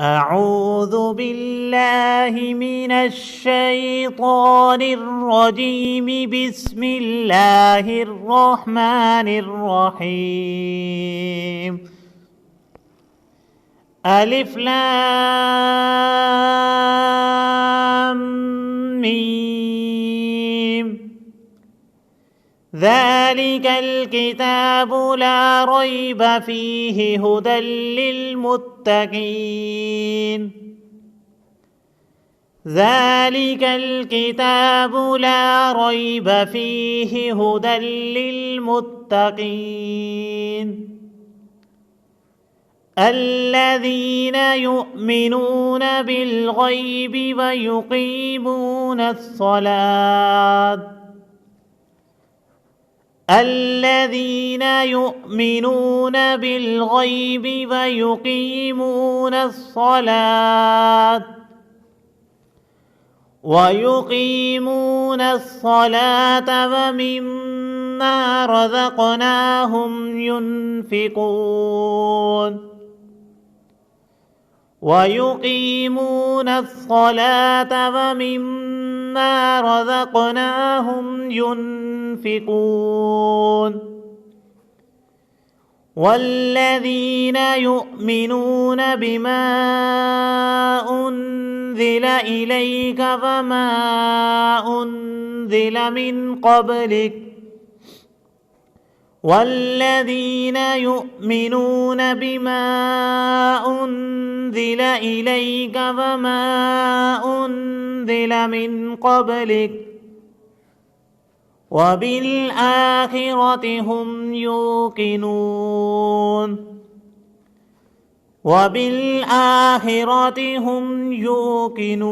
أعوذ بالله من الشيطان الرجيم. بسم الله الرحمن الرحيم. ألف لام ميم. ذلك الكتاب لا ريب فيه هدى للمتقين. ذلك الكتاب لا ريب فيه هدى للمتقين الذين يؤمنون بالغيب ويقيمون الصلاة. الذين يؤمنون بالغيب ويقيمون الصلاة ومما رزقناهم ينفقون. ويقيمون الصلاة ومما رزقناهم ينفقون. والذين يؤمنون بما أنزل إليك وما أنزل من قبلك. والذين يؤمنون بما أنزل إليك وما أنزل من قبلك وبالآخرة هم يوقنون. وبالآخرة هم يوقنون.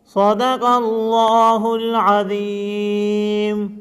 صدق الله العظيم.